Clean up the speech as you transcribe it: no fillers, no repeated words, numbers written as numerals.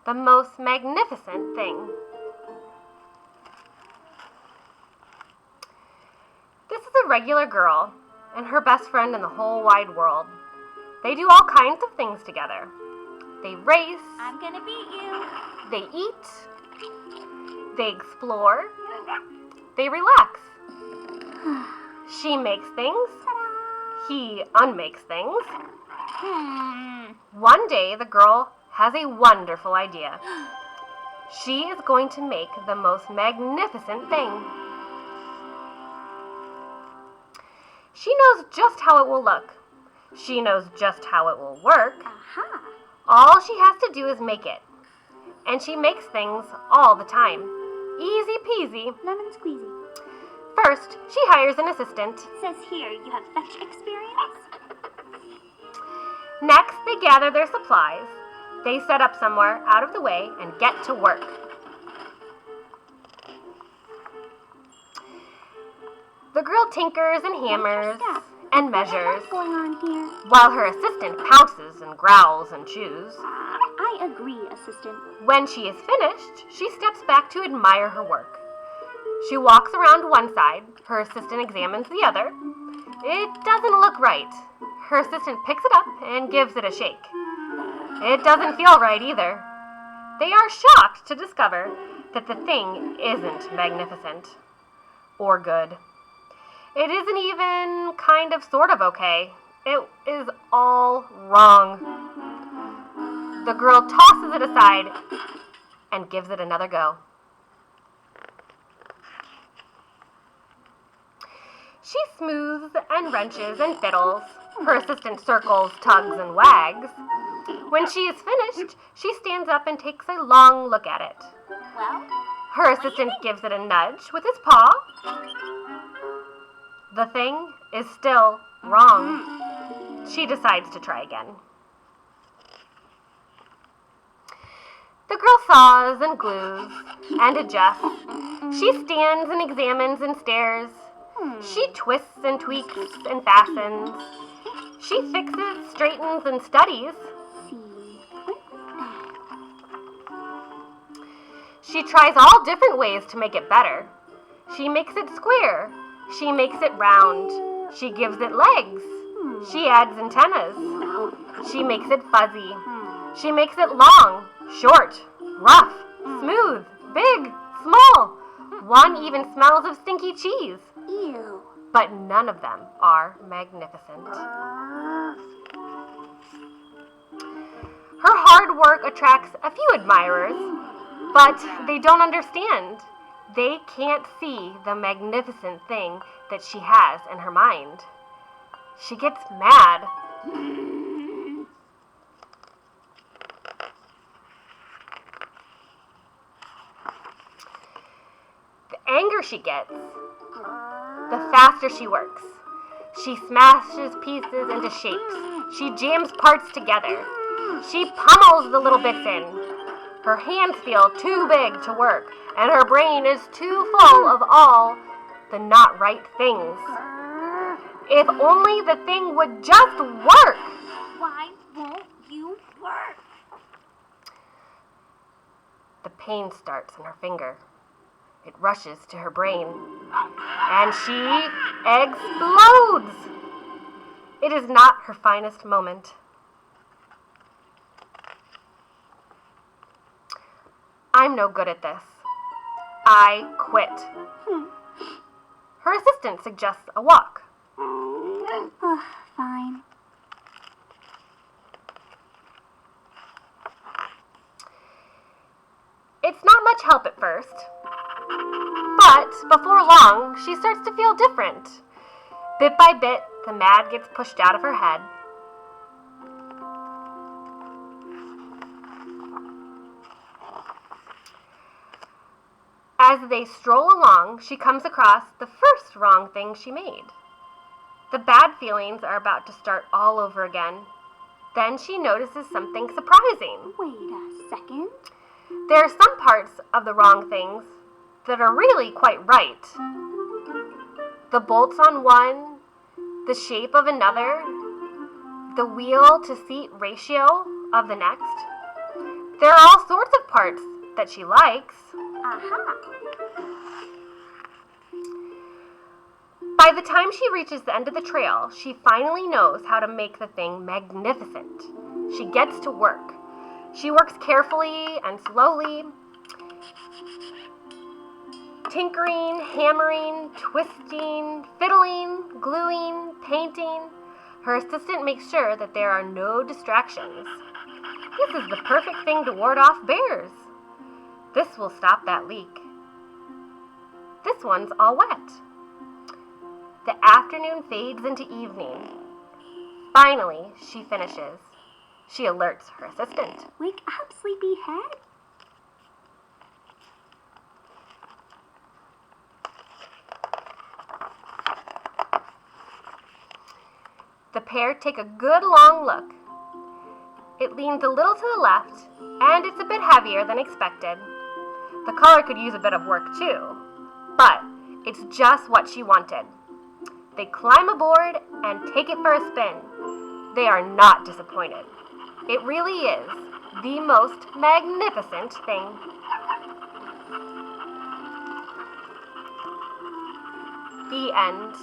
the most magnificent thing. This is a regular girl and her best friend in the whole wide world. They do all kinds of things together. They race. I'm gonna beat you. They eat. They explore. They relax. She makes things. He unmakes things. One day, the girl has a wonderful idea. She is going to make the most magnificent thing. She knows just how it will look. She knows just how it will work. Aha. All she has to do is make it. And she makes things all the time. Easy peasy. Lemon squeezy. First, she hires an assistant. Says here you have fetch experience. Next, they gather their supplies. They set up somewhere out of the way and get to work. The girl tinkers and hammers and measures, What's going on here? while her assistant pounces and growls and chews. I agree, assistant. When she is finished, she steps back to admire her work. She walks around one side. Her assistant examines the other. It doesn't look right. Her assistant picks it up and gives it a shake. It doesn't feel right either. They are shocked to discover that the thing isn't magnificent or good. It isn't even kind of sort of okay. It is all wrong. The girl tosses it aside and gives it another go. She smooths and wrenches and fiddles. Her assistant circles, tugs, and wags. When she is finished, she stands up and takes a long look at it. Well, Her assistant gives it a nudge with his paw. The thing is still wrong. She decides to try again. The girl saws and glues and adjusts. She stands and examines and stares. She twists and tweaks and fastens. She fixes, straightens, and studies. see. What's that? She tries all different ways to make it better. She makes it square. She makes it round. She gives it legs. She adds antennas. She makes it fuzzy. She makes it long, short, rough, smooth, big, small. One even smells of stinky cheese. Ew. But none of them are magnificent. Her hard work attracts a few admirers, but they don't understand. They can't see the magnificent thing that she has in her mind. She gets mad. The angrier she gets, the faster she works. She smashes pieces into shapes. She jams parts together. She pummels the little bits in. Her hands feel too big to work, and her brain is too full of all the not right things. If only the thing would just work. Why won't you work? The pain starts in her finger. It rushes to her brain, and she explodes. It is not her finest moment. I'm no good at this. I quit. Her assistant suggests a walk. Fine. It's not much help at first, but before long, she starts to feel different. Bit by bit, the mad gets pushed out of her head. As they stroll along, she comes across the first wrong thing she made. The bad feelings are about to start all over again. Then she notices something surprising. Wait a second. There are some parts of the wrong things that are really quite right. The bolts on one, the shape of another, the wheel to seat ratio of the next. There are all sorts of parts that she likes. Aha. By the time she reaches the end of the trail, she finally knows how to make the thing magnificent. She gets to work. She works carefully and slowly, tinkering, hammering, twisting, fiddling, gluing, painting. Her assistant makes sure that there are no distractions. This is the perfect thing to ward off bears. This will stop that leak. This one's all wet. The afternoon fades into evening. Finally, she finishes. She alerts her assistant. Wake up, sleepyhead. The pair take a good long look. It leans a little to the left, and it's a bit heavier than expected. The collar could use a bit of work too, but it's just what she wanted. They climb aboard and take it for a spin. They are not disappointed. It really is the most magnificent thing. The end.